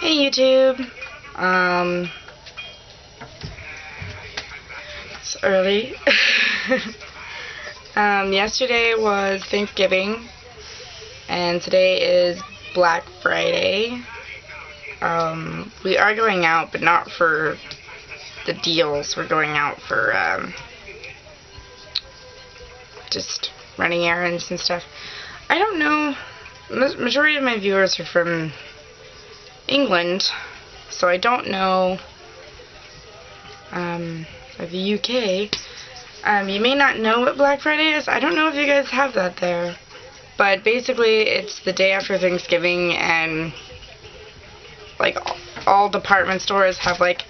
Hey YouTube. It's early. Yesterday was Thanksgiving, and today is Black Friday. We are going out, but not for the deals. We're going out for just running errands and stuff. I don't know. Majority of my viewers are from England, so I don't know of the UK. You may not know what Black Friday is. I don't know if you guys have that there, but basically it's the day after Thanksgiving, and like all department stores have like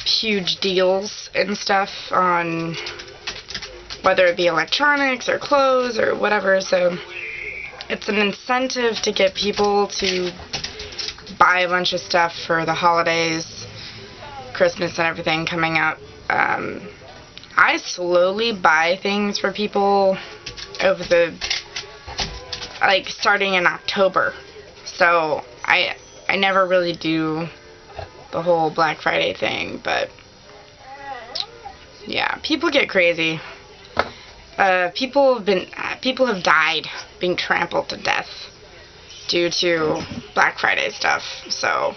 huge deals and stuff on whether it be electronics or clothes or whatever. So it's an incentive to get people to buy a bunch of stuff for the holidays, Christmas and everything coming up. I slowly buy things for people over the, like, starting in October. So I never really do the whole Black Friday thing, but yeah, people get crazy. People have died being trampled to death due to Black Friday stuff. So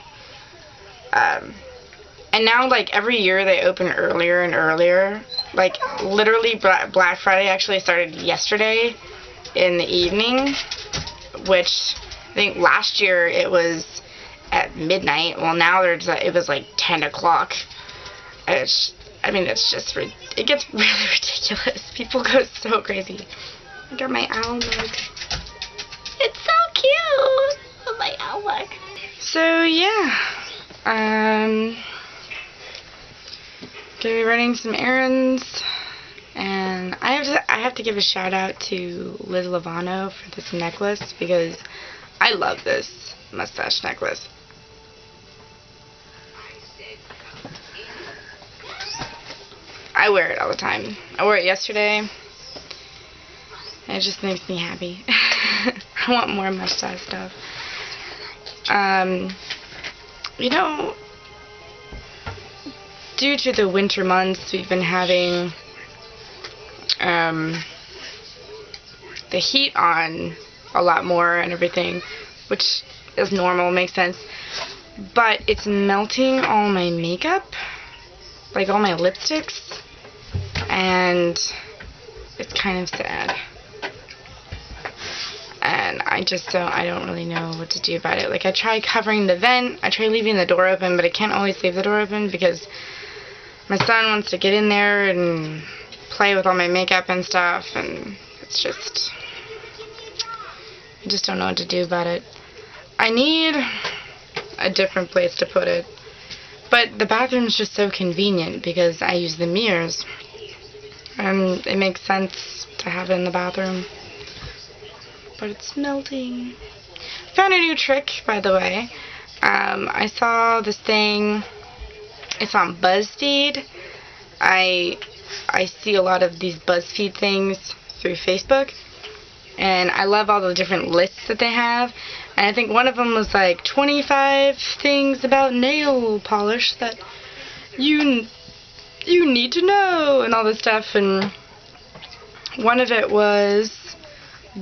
and now, like, every year they open earlier and earlier. Like, literally Black Friday actually started yesterday in the evening, which I think last year it was at midnight. Well, now it was like 10 o'clock. It gets really ridiculous. People go so crazy. I got my owl mug. It's so cute. My owl mug. So yeah, gonna be running some errands, and I have to give a shout out to Liz Lovano for this necklace, because I love this mustache necklace. I wear it all the time. I wore it yesterday, and it just makes me happy. I want more mustache stuff. You know, due to the winter months, we've been having the heat on a lot more and everything, which is normal, makes sense. But it's melting all my makeup, like all my lipsticks, and it's kind of sad. And I don't really know what to do about it. Like, I try covering the vent, I try leaving the door open, but I can't always leave the door open because my son wants to get in there and play with all my makeup and stuff, and it's just, I just don't know what to do about it. I need a different place to put it, but the bathroom's just so convenient because I use the mirrors, and it makes sense to have it in the bathroom. But it's melting. Found a new trick, by the way. I saw this thing. It's on BuzzFeed. I see a lot of these BuzzFeed things through Facebook, and I love all the different lists that they have. And I think one of them was like 25 things about nail polish that you need to know, and all this stuff. And one of it was,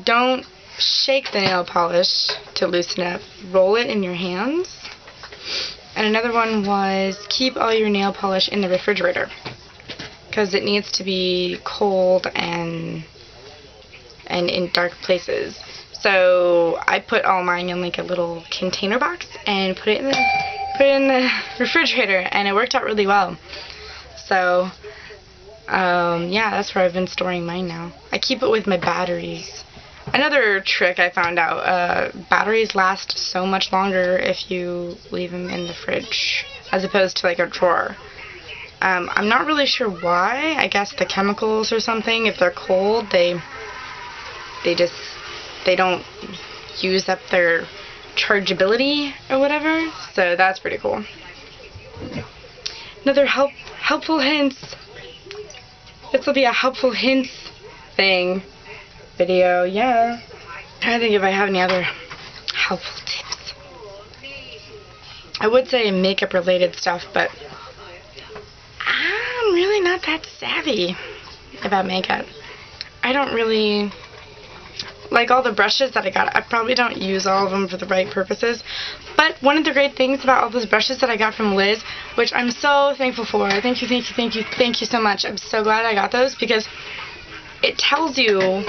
don't shake the nail polish to loosen up, roll it in your hands. And another one was, keep all your nail polish in the refrigerator, because it needs to be cold and in dark places. So I put all mine in like a little container box and put it in the refrigerator, and it worked out really well. So yeah, that's where I've been storing mine now. I keep it with my batteries. Another trick I found out, batteries last so much longer if you leave them in the fridge as opposed to like a drawer. I'm not really sure why. I guess the chemicals or something. If they're cold, they don't use up their chargeability or whatever. So that's pretty cool. Another helpful hints. This will be a helpful hints thing. Video, yeah. I'm trying to think if I have any other helpful tips. I would say makeup related stuff, but I'm really not that savvy about makeup. I don't really like all the brushes that I got. I probably don't use all of them for the right purposes, but one of the great things about all those brushes that I got from Liz, which I'm so thankful for, thank you so much. I'm so glad I got those, because it tells you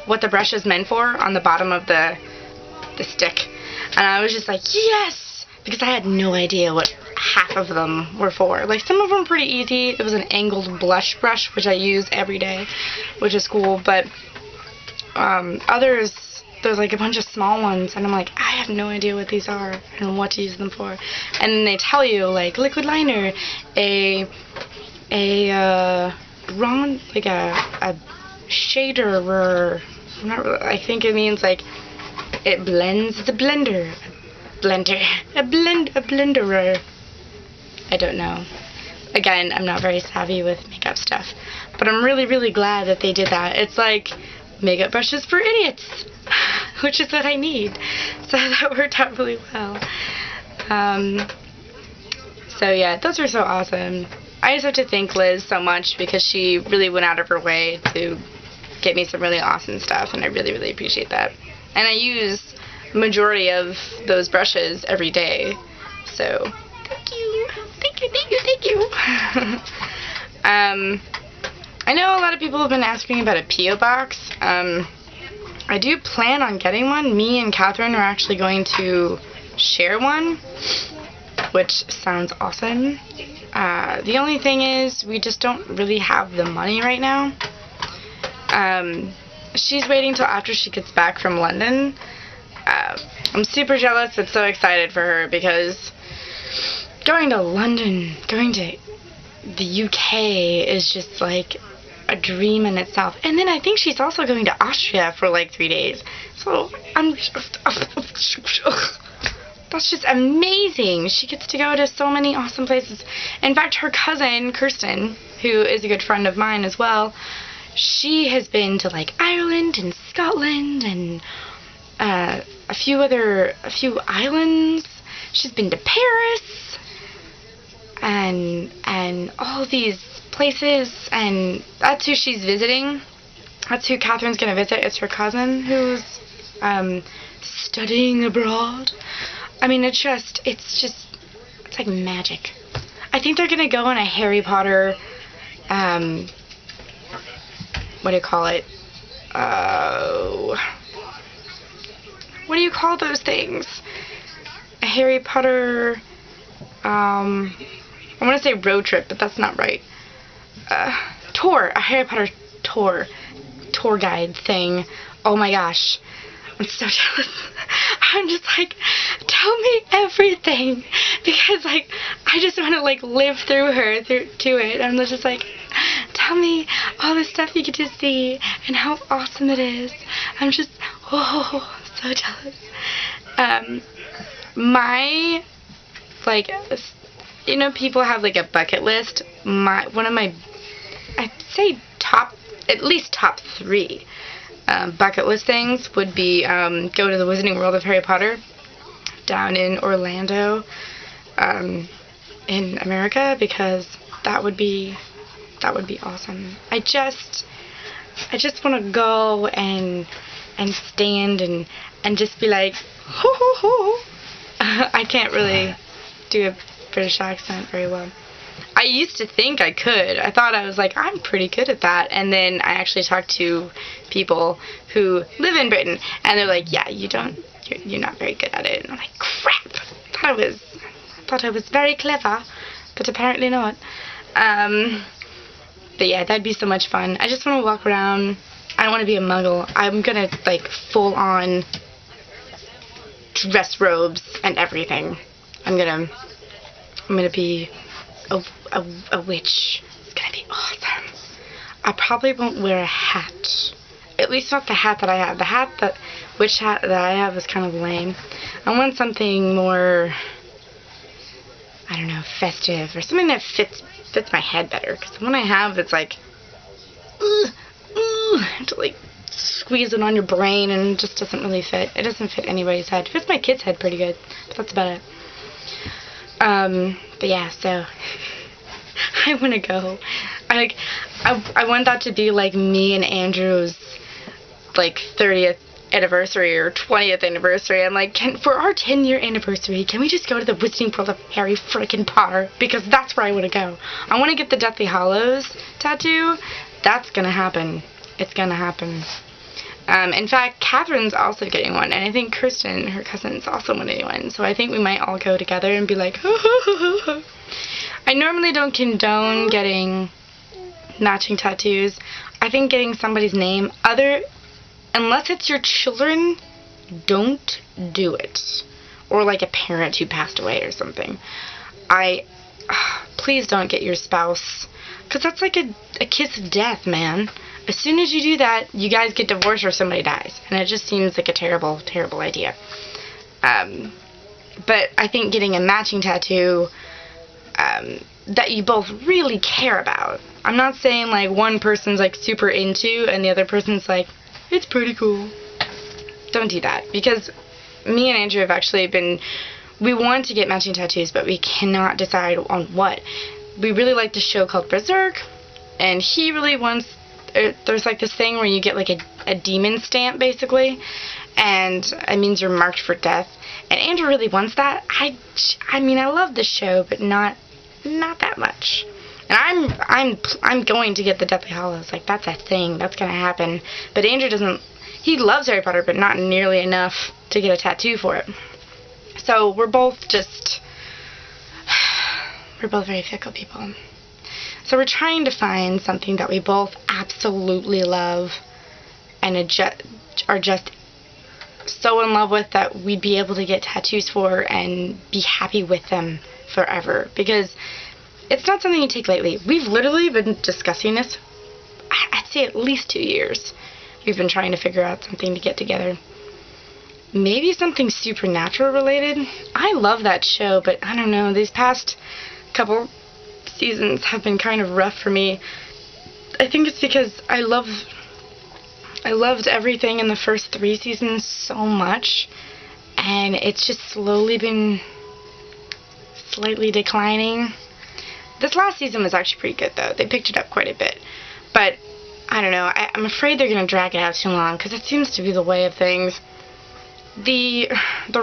what the brush is meant for on the bottom of the stick, and I was just like, yes, because I had no idea what half of them were for. Like, some of them were pretty easy. It was an angled blush brush, which I use every day, which is cool, but others, there's like a bunch of small ones, and I'm like, I have no idea what these are and what to use them for. And then they tell you, like, liquid liner, a shader, not really, I think it means like it blends the blender, a blenderer. I don't know. Again, I'm not very savvy with makeup stuff, but I'm really, really glad that they did that. It's like makeup brushes for idiots, which is what I need. So that worked out really well. So yeah, those were so awesome. I just have to thank Liz so much, because she really went out of her way to get me some really awesome stuff, and I really, really appreciate that. And I use the majority of those brushes every day, so thank you. I know a lot of people have been asking about a P.O. box. I do plan on getting one. Me and Catherine are actually going to share one, which sounds awesome. The only thing is, we just don't really have the money right now. She's waiting till after she gets back from London. I'm super jealous but so excited for her, because going to London, going to the UK is just like a dream in itself. And then I think she's also going to Austria for like 3 days. So that's just amazing. She gets to go to so many awesome places. In fact, her cousin, Kirsten, who is a good friend of mine as well, she has been to like Ireland and Scotland and a few islands. She's been to Paris and all these places, and that's who she's visiting. That's who Catherine's gonna visit. It's her cousin who's studying abroad. I mean, it's like magic. I think they're gonna go on a Harry Potter, what do you call it? What do you call those things? A Harry Potter, I want to say road trip, but that's not right. Tour, a Harry Potter tour guide thing. Oh my gosh, I'm so jealous. I'm just like, tell me everything, because like I just want to like live through her to it. I'm just like, tell me all the stuff you get to see and how awesome it is. I'm just so jealous. My, like, you know, people have like a bucket list. One of my, I'd say at least top 3 bucket list things would be go to the Wizarding World of Harry Potter down in Orlando, in America, because that would be awesome. I just want to go and stand and just be like, ho ho ho. I can't really do a British accent very well. I used to think I could. I thought I was like, I'm pretty good at that. And then I actually talked to people who live in Britain, and they're like, yeah, you're not very good at it. And I'm like, crap. I thought I was very clever, but apparently not. But yeah, that'd be so much fun. I just want to walk around. I don't want to be a muggle. I'm gonna like full on dress robes and everything. I'm gonna be a witch. It's gonna be awesome. I probably won't wear a hat. At least not the hat that I have. Witch hat that I have is kind of lame. I want something more, I don't know, festive, or something that fits my head better. Because the one I have, it's like, to like squeeze it on your brain, and it just doesn't really fit. It doesn't fit anybody's head. It fits my kid's head pretty good, but that's about it. But yeah, so I want to go. I want that to be like me and Andrew's like 30th anniversary or 20th anniversary. I'm like, for our 10-year anniversary, can we just go to the Wizarding World of Harry freaking Potter? Because that's where I want to go. I want to get the Deathly Hallows tattoo. That's gonna happen. It's gonna happen. In fact, Catherine's also getting one, and I think Kirsten, her cousin, is also getting one. So I think we might all go together and be like, I normally don't condone getting matching tattoos. I think getting somebody's name, unless it's your children, don't do it. Or like a parent who passed away or something. Please don't get your spouse, because that's like a kiss of death, man. As soon as you do that, you guys get divorced or somebody dies. And it just seems like a terrible, terrible idea. But I think getting a matching tattoo that you both really care about. I'm not saying like one person's like super into and the other person's like, it's pretty cool. Don't do that. Because me and Andrew have actually we want to get matching tattoos, but we cannot decide on what. We really like the show called Berserk, and he really wants, there's like this thing where you get like a demon stamp basically, and it means you're marked for death, and Andrew really wants that. I mean, I love the show, but not that much. And I'm going to get the Deathly Hallows. Like, that's a thing. That's gonna happen. But Andrew doesn't. He loves Harry Potter, but not nearly enough to get a tattoo for it. So we're both very fickle people. So we're trying to find something that we both absolutely love and are just so in love with that we'd be able to get tattoos for and be happy with them forever. Because it's not something you take lightly. We've literally been discussing this, I'd say at least 2 years. We've been trying to figure out something to get together. Maybe something supernatural related. I love that show, but I don't know, these past couple seasons have been kind of rough for me. I think it's because I loved everything in the first 3 seasons so much, and it's just slowly been slightly declining. This last season was actually pretty good, though. They picked it up quite a bit. But, I don't know, I'm afraid they're going to drag it out too long, because it seems to be the way of things. The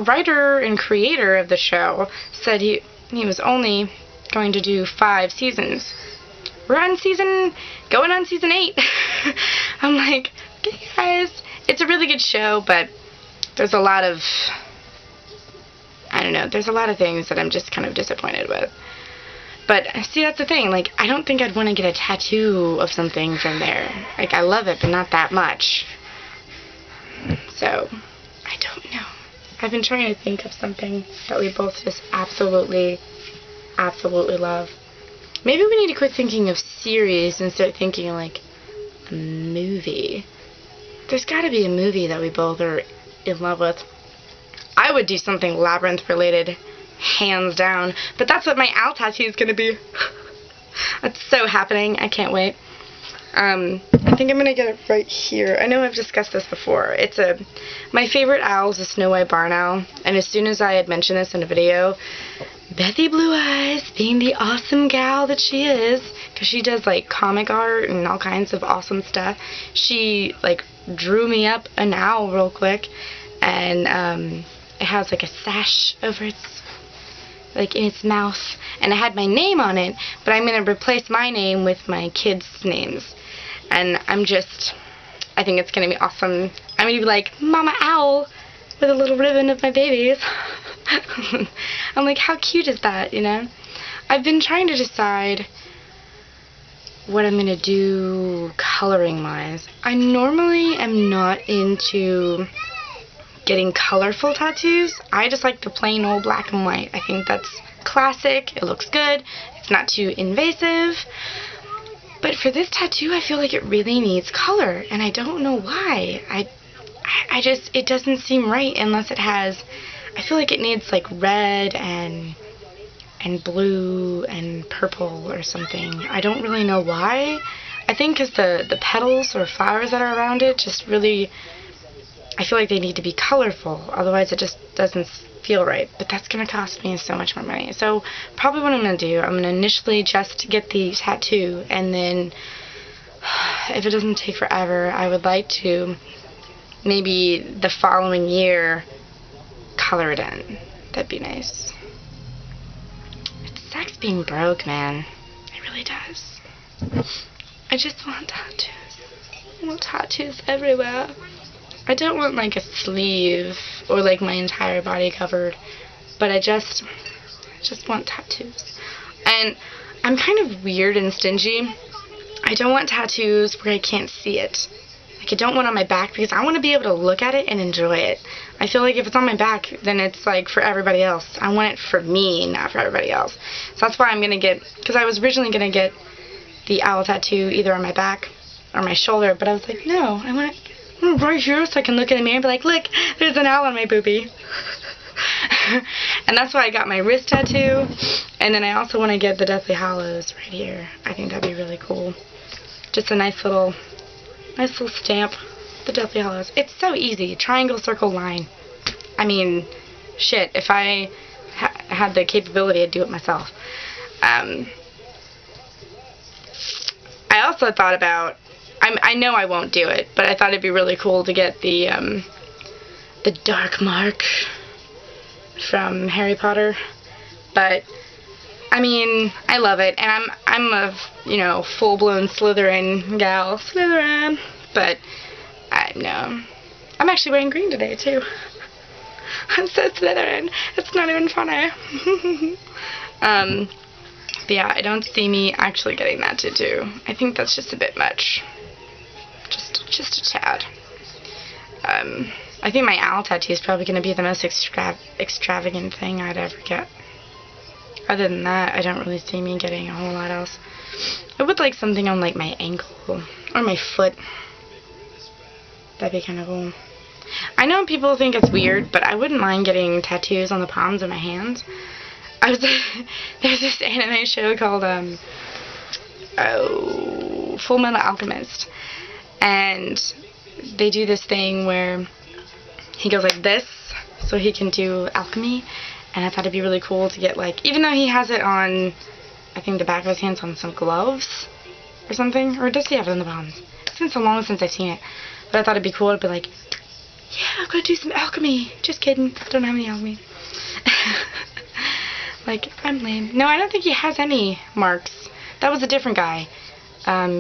writer and creator of the show said he was only going to do 5 seasons. We're going on season 8. I'm like, okay, guys, it's a really good show, but there's a lot of, I don't know, there's a lot of things that I'm just kind of disappointed with. But, see, that's the thing, like, I don't think I'd want to get a tattoo of something from there. Like, I love it, but not that much. So, I don't know. I've been trying to think of something that we both just absolutely, absolutely love. Maybe we need to quit thinking of series and start thinking, like, a movie. There's gotta be a movie that we both are in love with. I would do something Labyrinth related, hands down. But that's what my owl tattoo is gonna be. It's so happening. I can't wait. I think I'm gonna get it right here. I know I've discussed this before. My favorite owl is a snow white barn owl, and as soon as I had mentioned this in a video, Bethy Blue Eyes, being the awesome gal that she is, because she does like comic art and all kinds of awesome stuff, she like drew me up an owl real quick, and it has like a sash over its, like in its mouth, and it had my name on it, but I'm going to replace my name with my kids' names, and I think it's going to be awesome. I'm going to be like, Mama Owl, with a little ribbon of my babies. I'm like, how cute is that, you know? I've been trying to decide what I'm going to do coloring-wise. I normally am not into getting colorful tattoos. I just like the plain old black and white. I think that's classic. It looks good. It's not too invasive. But for this tattoo, I feel like it really needs color, and I don't know why. It doesn't seem right unless it has, I feel like it needs like red and blue and purple or something. I don't really know why. I think because the petals or flowers that are around it just really, I feel like they need to be colorful, otherwise it just doesn't feel right. But that's going to cost me so much more money. So probably what I'm going to do, I'm going to initially just get the tattoo, and then if it doesn't take forever, I would like to maybe the following year color it in. That'd be nice. It sucks being broke, man. It really does. I just want tattoos. I want tattoos everywhere. I don't want like a sleeve or like my entire body covered, but I just want tattoos. And I'm kind of weird and stingy. I don't want tattoos where I can't see it. Like, I don't want it on my back because I want to be able to look at it and enjoy it. I feel like if it's on my back, then it's like for everybody else. I want it for me, not for everybody else. So that's why I'm going to get, because I was originally going to get the owl tattoo either on my back or my shoulder, but I was like, no, I want it right here so I can look in the mirror and be like, look, there's an owl on my boobie. And that's why I got my wrist tattoo. And then I also want to get the Deathly Hallows right here. I think that'd be really cool. Just a nice little stamp. The Deathly Hallows. It's so easy. Triangle, circle, line. I mean, shit, if I had the capability, I'd do it myself. I also thought about, I know I won't do it, but I thought it'd be really cool to get the dark mark from Harry Potter. But I mean, I love it, and I'm a full-blown Slytherin gal, Slytherin. But no, I'm actually wearing green today too. I'm so Slytherin. It's not even funny. But yeah, I don't see me actually getting that tattoo. I think that's just a bit much. Just a tad. I think my owl tattoo is probably going to be the most extravagant thing I'd ever get. Other than that, I don't really see me getting a whole lot else. I would like something on like my ankle or my foot. That'd be kind of cool. I know people think it's weird, but I wouldn't mind getting tattoos on the palms of my hands. There's this anime show called Full Metal Alchemist, and they do this thing where he goes like this so he can do alchemy, and I thought it'd be really cool to get, like, even though he has it on, I think the back of his hands on some gloves or something, or does he have it on the palms? It's been so long since I've seen it, but I thought it'd be cool to be like, yeah, I'm gonna do some alchemy. Just kidding, I don't have any alchemy. Like, I'm lame. No, I don't think he has any marks. That was a different guy.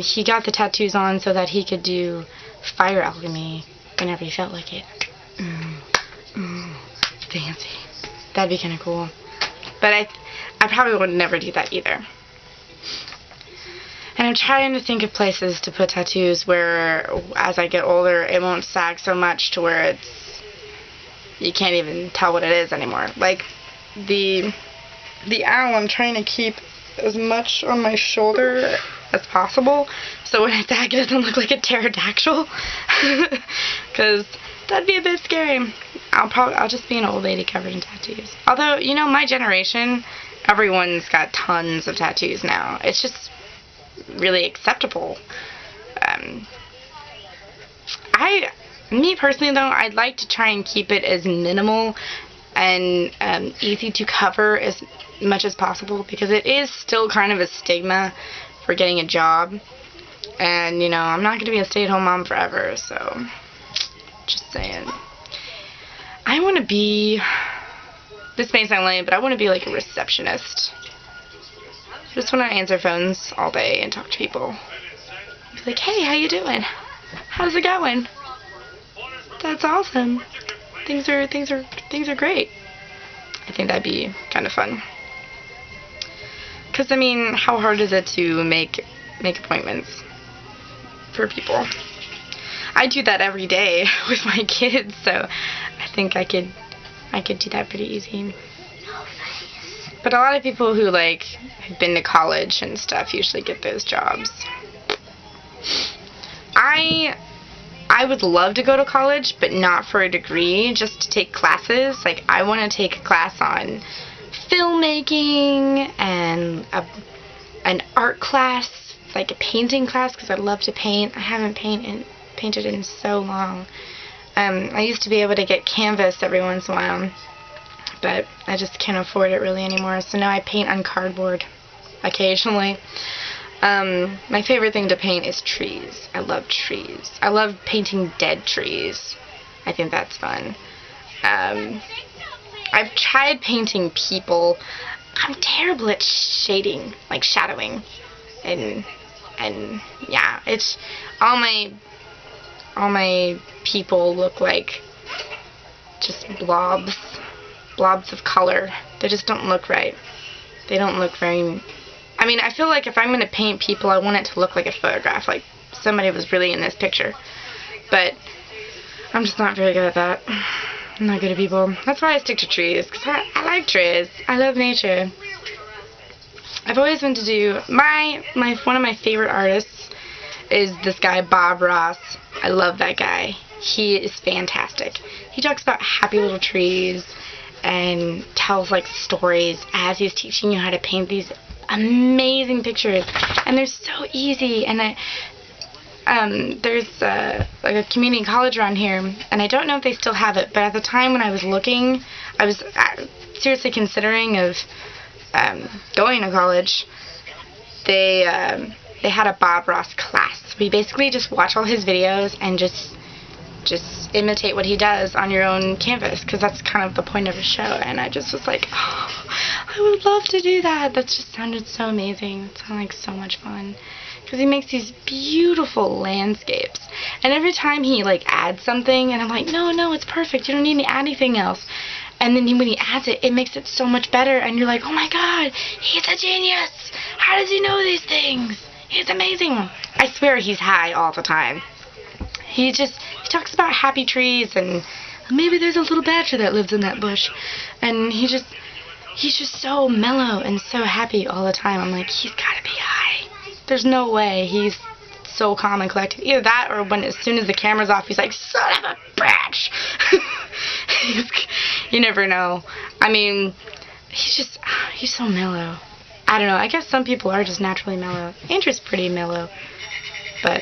He got the tattoos on so that he could do fire alchemy whenever he felt like it. Fancy. That'd be kind of cool. But I probably would never do that either. And I'm trying to think of places to put tattoos where, as I get older, it won't sag so much to where you can't even tell what it is anymore. Like, the owl, I'm trying to keep as much on my shoulder as possible, so when I sag it doesn't look like a pterodactyl, because that'd be a bit scary. I'll just be an old lady covered in tattoos. Although, my generation, everyone's got tons of tattoos now. It's just really acceptable. Me personally though, I'd like to try and keep it as minimal and easy to cover as much as possible, because it is still kind of a stigma for getting a job, and I'm not going to be a stay-at-home mom forever, so just saying. I want to be, this may sound lame, but I want to be like a receptionist. Just want to answer phones all day and talk to people. Be like, hey, how you doing? How's it going? That's awesome. Things are great. I think that'd be kind of fun. Because, how hard is it to make appointments for people? I do that every day with my kids, so I think I could do that pretty easy. But a lot of people who, have been to college and stuff usually get those jobs. I would love to go to college, but not for a degree, just to take classes. Like, I want to take a class on filmmaking and an art class, like a painting class, because I love to paint. I haven't painted in so long. I used to be able to get canvas every once in a while, but I just can't afford it really anymore, so now I paint on cardboard occasionally. My favorite thing to paint is trees. I love trees. I love painting dead trees. I think that's fun. I've tried painting people. I'm terrible at shading, like shadowing, and yeah, it's all my people look like just blobs of color. They just don't look right. They don't look very. I mean, I feel like if I'm going to paint people, I want it to look like a photograph, like somebody was really in this picture. But I'm just not very good at that. I'm not good at people. That's why I stick to trees, because I like trees. I love nature. I've always wanted to do one of my favorite artists is this guy Bob Ross. I love that guy. He is fantastic. He talks about happy little trees and tells like stories as he's teaching you how to paint these amazing pictures, and they're so easy. And there's like a community college around here, and I don't know if they still have it, but at the time when I was looking, I was seriously considering of going to college. They had a Bob Ross class. We basically just watch all his videos and just imitate what he does on your own canvas, because that's kind of the point of a show. And I just was like, oh, I would love to do that. That just sounded so amazing. It sounded like so much fun, because he makes these beautiful landscapes, and every time he like adds something, and I'm like, no, it's perfect, you don't need to add anything else. And then when he adds it, it makes it so much better, and you're like, oh my god, he's a genius. How does he know these things? He's amazing. I swear he's high all the time. He talks about happy trees, and maybe there's a little badger that lives in that bush, and he's just so mellow and so happy all the time. I'm like, he's gotta be high. There's no way he's so calm and collected. Either that, or when as soon as the camera's off, he's like, son of a bitch. You never know. I mean, he's so mellow. I don't know. I guess some people are just naturally mellow. Andrew's pretty mellow, but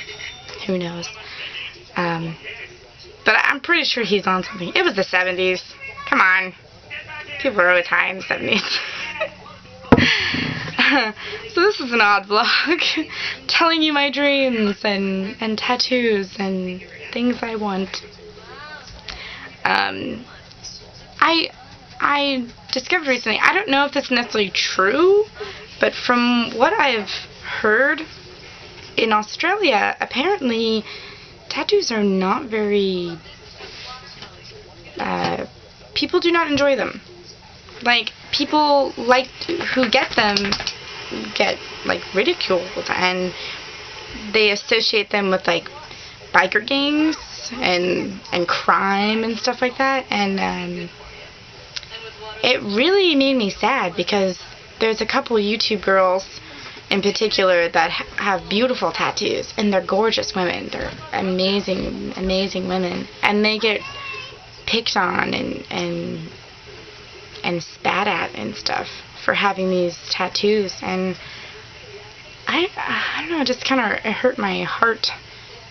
who knows. But I'm pretty sure he's on something. It was the 70s. Come on. People were always high in the 70s. So this is an odd vlog, telling you my dreams and tattoos and things I want. I discovered recently, I don't know if this is necessarily true, but from what I've heard, in Australia, apparently tattoos are not very, people do not enjoy them. Like, people who get them get like ridiculed, and they associate them with like biker gangs and crime and stuff like that, and it really made me sad, because there's a couple YouTube girls in particular that have beautiful tattoos, and they're gorgeous women. They're amazing women, and they get picked on and spat at and stuff for having these tattoos, and I don't know, it just kind of hurt my heart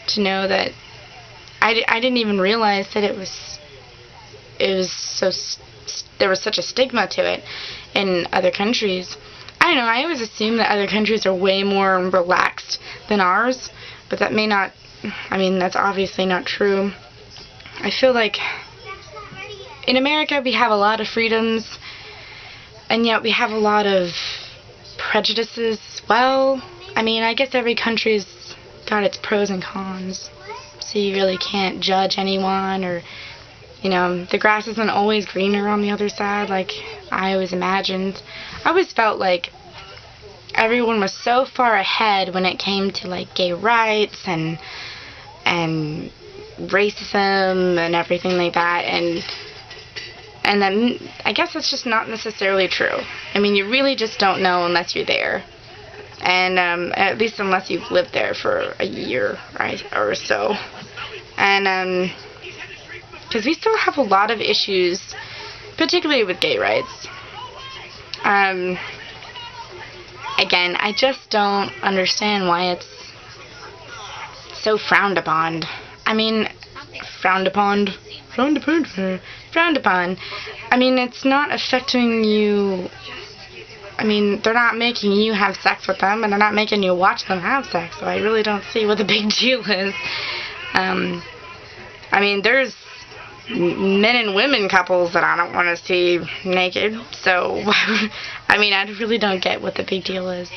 to know that I didn't even realize that it was so, there was such a stigma to it in other countries. I don't know, I always assume that other countries are way more relaxed than ours, but that may not, I mean, that's obviously not true. I feel like in America we have a lot of freedoms, and yet we have a lot of prejudices as well. I mean, I guess every country's got its pros and cons, so you really can't judge anyone, or, you know, the grass isn't always greener on the other side like I always imagined. I always felt like everyone was so far ahead when it came to like gay rights and racism and everything like that, and then I guess it's just not necessarily true. I mean, you really just don't know unless you're there, and at least unless you've lived there for a year or so, and because we still have a lot of issues, particularly with gay rights. Again, I just don't understand why it's so frowned upon. I mean, frowned upon. Frowned upon. I mean, it's not affecting you. I mean, they're not making you have sex with them, and they're not making you watch them have sex, so I really don't see what the big deal is. I mean, there's men and women couples that I don't want to see naked, so, I mean, I really don't get what the big deal is.